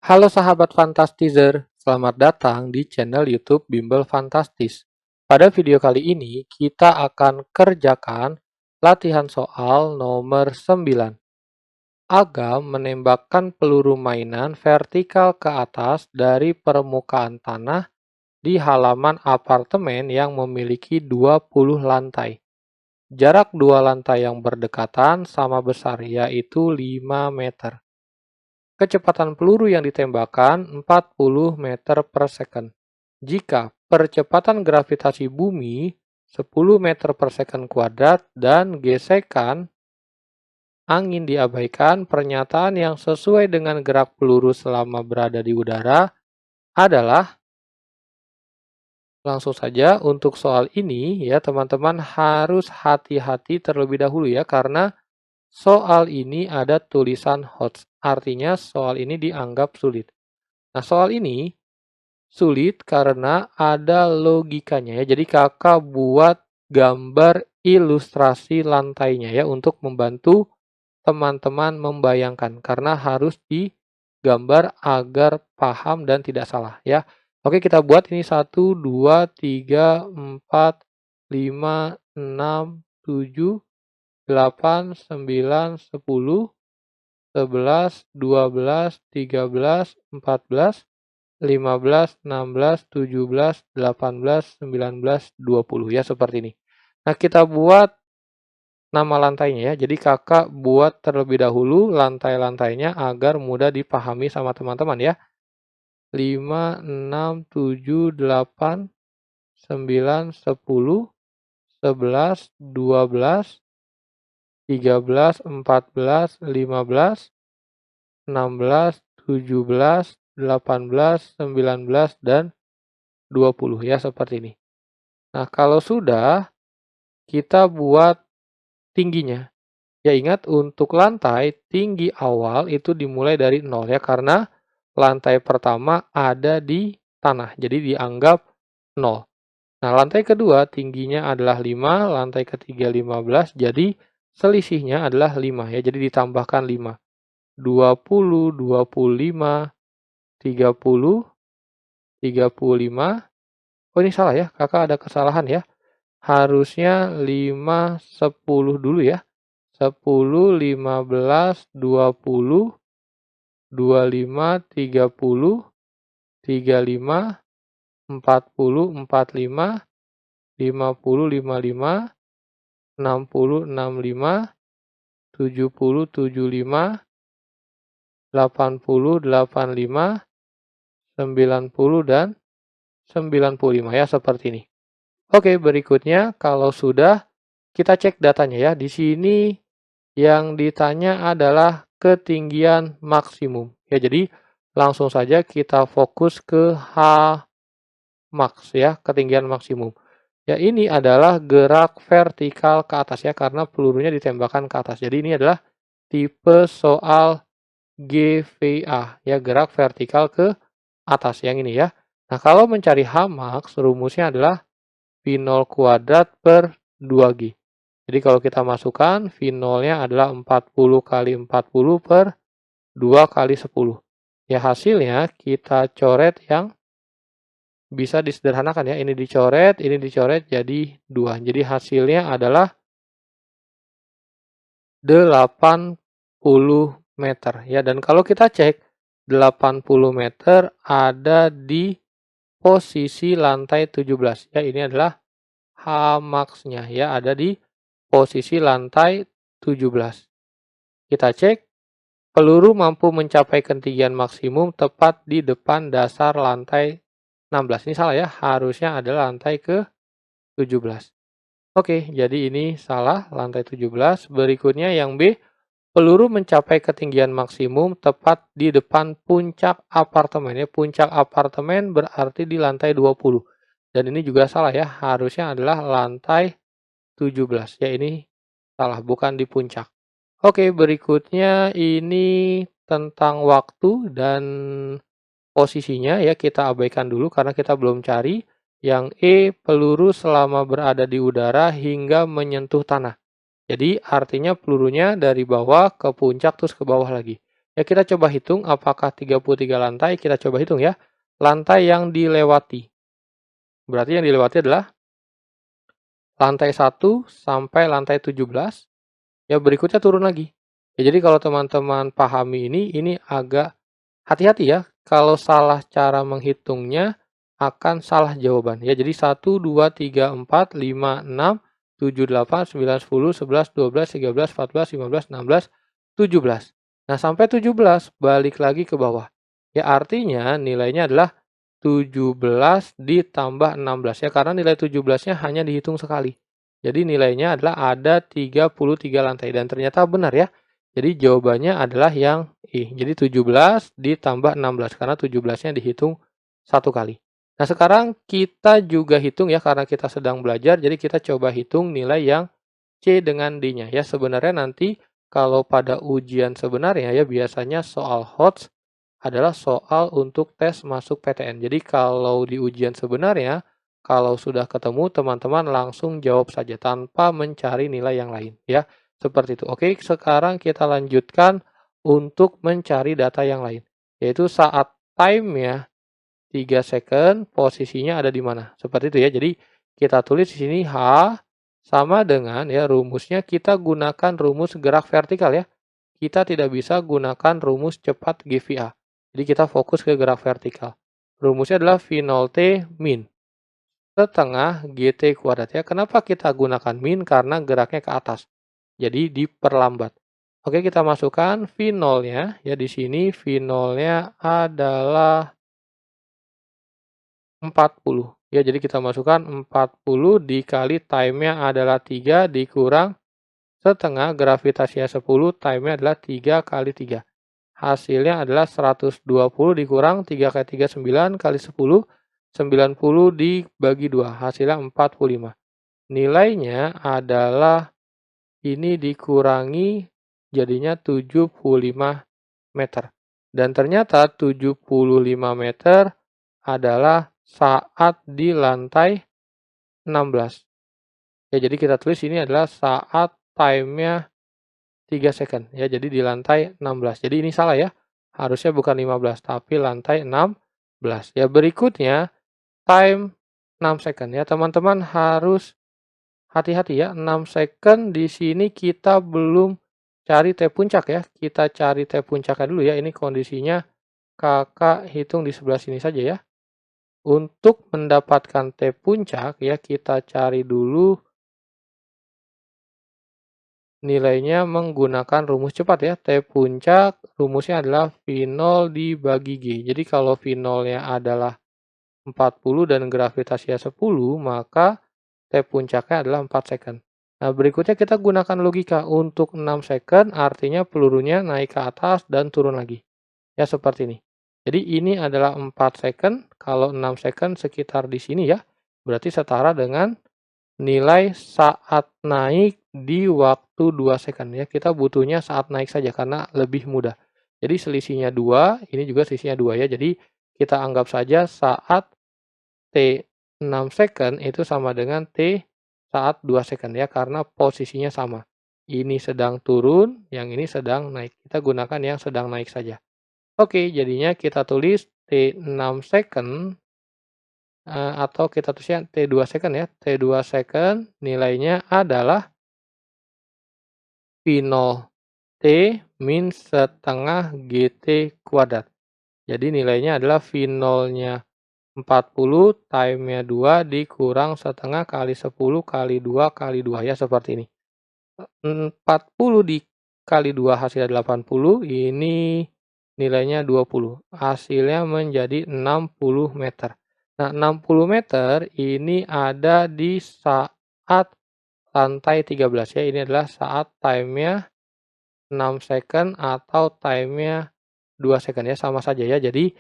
Halo sahabat Fantastizer, selamat datang di channel YouTube Bimbel Fantastis. Pada video kali ini, kita akan kerjakan latihan soal nomor 9. Agam menembakkan peluru mainan vertikal ke atas dari permukaan tanah di halaman apartemen yang memiliki 20 lantai. Jarak dua lantai yang berdekatan sama besar, yaitu 5 meter. Kecepatan peluru yang ditembakkan 40 meter per second. Jika percepatan gravitasi bumi 10 meter per second kuadrat dan gesekan angin diabaikan, pernyataan yang sesuai dengan gerak peluru selama berada di udara adalah, langsung saja untuk soal ini ya teman-teman harus hati-hati terlebih dahulu ya, karena soal ini ada tulisan HOTS, artinya soal ini dianggap sulit. Nah, soal ini sulit karena ada logikanya ya. Jadi kakak buat gambar ilustrasi lantainya ya untuk membantu teman-teman membayangkan, karena harus digambar agar paham dan tidak salah ya. Oke, kita buat ini 1, 2, 3, 4, 5, 6, 7, 8, 9, 10, 11, 12, 13, 14, 15, 16, 17, 18, 19, 20 ya, seperti ini. Nah, kita buat nama lantainya ya. Jadi kakak buat terlebih dahulu lantai-lantainya agar mudah dipahami sama teman-teman ya. 5, 6, 7, 8, 9, 10, 11, 12, 13, 14, 15, 16, 17, 18, 19, dan 20 ya, seperti ini. Nah, kalau sudah, kita buat tingginya. Ya, ingat untuk lantai, tinggi awal itu dimulai dari 0 ya, karena lantai pertama ada di tanah, jadi dianggap 0. Nah, lantai kedua tingginya adalah 5, lantai ketiga 15, jadi selisihnya adalah 5 ya, jadi ditambahkan 5. 20, 25, 30, 35. Oh, ini salah ya, kakak ada kesalahan ya. Harusnya 5, 10 dulu ya. 10, 15, 20, 25, 30, 35, 40, 45, 50, 55, 60, 65, 70, 75, 80, 85, 90, dan 95 ya, seperti ini. Oke, berikutnya kalau sudah, kita cek datanya ya. Di sini yang ditanya adalah ketinggian maksimum. Ya, jadi langsung saja kita fokus ke H max ya, ketinggian maksimum. Ya, ini adalah gerak vertikal ke atas ya, karena pelurunya ditembakkan ke atas. Jadi ini adalah tipe soal GVA ya, gerak vertikal ke atas yang ini ya. Nah, kalau mencari H max, rumusnya adalah V0 kuadrat per 2G. Jadi kalau kita masukkan, V0-nya adalah 40 kali 40 per 2 kali 10. Ya, hasilnya kita coret yang bisa disederhanakan ya. Ini dicoret jadi 2. Jadi hasilnya adalah 80 meter ya. Dan kalau kita cek, 80 meter ada di posisi lantai 17 ya. Ini adalah H max-nya ya, ada di posisi lantai 17. Kita cek, peluru mampu mencapai ketinggian maksimum tepat di depan dasar lantai 16. Ini salah ya, harusnya adalah lantai ke 17. Oke, jadi ini salah, lantai 17. Berikutnya yang B, peluru mencapai ketinggian maksimum tepat di depan puncak apartemen. Ya, puncak apartemen berarti di lantai 20. Dan ini juga salah ya, harusnya adalah lantai 17. Ya, ini salah, bukan di puncak. Oke, berikutnya ini tentang waktu dan posisinya ya, kita abaikan dulu karena kita belum cari. Yang E, peluru selama berada di udara hingga menyentuh tanah. Jadi artinya pelurunya dari bawah ke puncak terus ke bawah lagi. Ya kita coba hitung apakah 33 lantai, kita coba hitung ya. Lantai yang dilewati. Berarti yang dilewati adalah lantai 1 sampai lantai 17. Ya berikutnya turun lagi. Ya jadi kalau teman-teman pahami ini agak hati-hati ya. Kalau salah cara menghitungnya akan salah jawaban. Ya jadi 1, 2, 3, 4, 5, 6, 7, 8, 9, 10, 11, 12, 13, 14, 15, 16, 17. Nah sampai 17 balik lagi ke bawah. Ya artinya nilainya adalah 17 ditambah 16 ya, karena nilai 17-nya hanya dihitung sekali. Jadi nilainya adalah ada 33 lantai dan ternyata benar ya. Jadi jawabannya adalah yang I. Jadi 17 ditambah 16 karena 17-nya dihitung satu kali. Nah sekarang kita juga hitung ya karena kita sedang belajar, jadi kita coba hitung nilai yang C dengan D-nya ya. Sebenarnya nanti kalau pada ujian sebenarnya ya biasanya soal HOTS adalah soal untuk tes masuk PTN. Jadi kalau di ujian sebenarnya, kalau sudah ketemu teman-teman langsung jawab saja tanpa mencari nilai yang lain ya. Seperti itu. Oke, sekarang kita lanjutkan untuk mencari data yang lain. Yaitu saat time-nya 3 second, posisinya ada di mana. Seperti itu ya. Jadi kita tulis di sini H sama dengan ya rumusnya kita gunakan rumus gerak vertikal ya. Kita tidak bisa gunakan rumus cepat GVA. Jadi kita fokus ke gerak vertikal. Rumusnya adalah V0T min setengah GT kuadrat ya. Kenapa kita gunakan min? Karena geraknya ke atas. Jadi diperlambat. Oke, kita masukkan V0-nya. Ya di sini V0-nya adalah 40. Ya, jadi kita masukkan 40 dikali time-nya adalah 3 dikurang setengah gravitasinya 10, time-nya adalah 3 kali 3. Hasilnya adalah 120 dikurang 3 kali 3, 9 kali 10, 90 dibagi 2, hasilnya 45. Nilainya adalah ini dikurangi jadinya 75 meter. Dan ternyata 75 meter adalah saat di lantai 16. Ya, jadi kita tulis ini adalah saat time-nya 3 second ya, jadi di lantai 16. Jadi ini salah ya. Harusnya bukan 15 tapi lantai 16. Ya, berikutnya time 6 second ya. Teman-teman harus hati-hati ya. 6 second di sini kita belum cari T puncak ya. Kita cari T puncaknya dulu ya. Ini kondisinya Kakak hitung di sebelah sini saja ya. Untuk mendapatkan T puncak ya kita cari dulu nilainya menggunakan rumus cepat ya. T puncak rumusnya adalah V0 dibagi G. Jadi kalau V0-nya adalah 40 dan gravitasinya 10, maka T puncaknya adalah 4 second. Nah, berikutnya kita gunakan logika. Untuk 6 second artinya pelurunya naik ke atas dan turun lagi. Ya, seperti ini. Jadi ini adalah 4 second. Kalau 6 second sekitar di sini ya. Berarti setara dengan nilai saat naik di waktu 2 second ya. Kita butuhnya saat naik saja karena lebih mudah. Jadi selisihnya 2, ini juga selisihnya 2 ya. Jadi kita anggap saja saat T 6 second itu sama dengan T saat 2 second ya karena posisinya sama. Ini sedang turun, yang ini sedang naik. Kita gunakan yang sedang naik saja. Oke, jadinya kita tulis T 6 second atau kita tulisnya T2 second ya. T2 second nilainya adalah V0T min setengah GT kuadrat. Jadi nilainya adalah V0-nya 40, time-nya 2 dikurang setengah kali 10 kali 2 kali 2 ya seperti ini. 40 dikali 2 hasilnya 80, ini nilainya 20. Hasilnya menjadi 60 meter. Nah, 60 meter ini ada di saat lantai 13 ya. Ini adalah saat time-nya 6 second atau time-nya 2 second ya. Sama saja ya. Jadi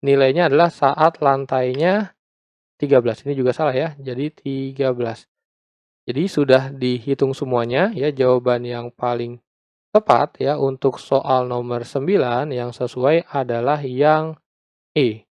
nilainya adalah saat lantainya 13. Ini juga salah ya. Jadi 13. Jadi sudah dihitung semuanya ya. Jawaban yang paling tepat ya untuk soal nomor 9 yang sesuai adalah yang E.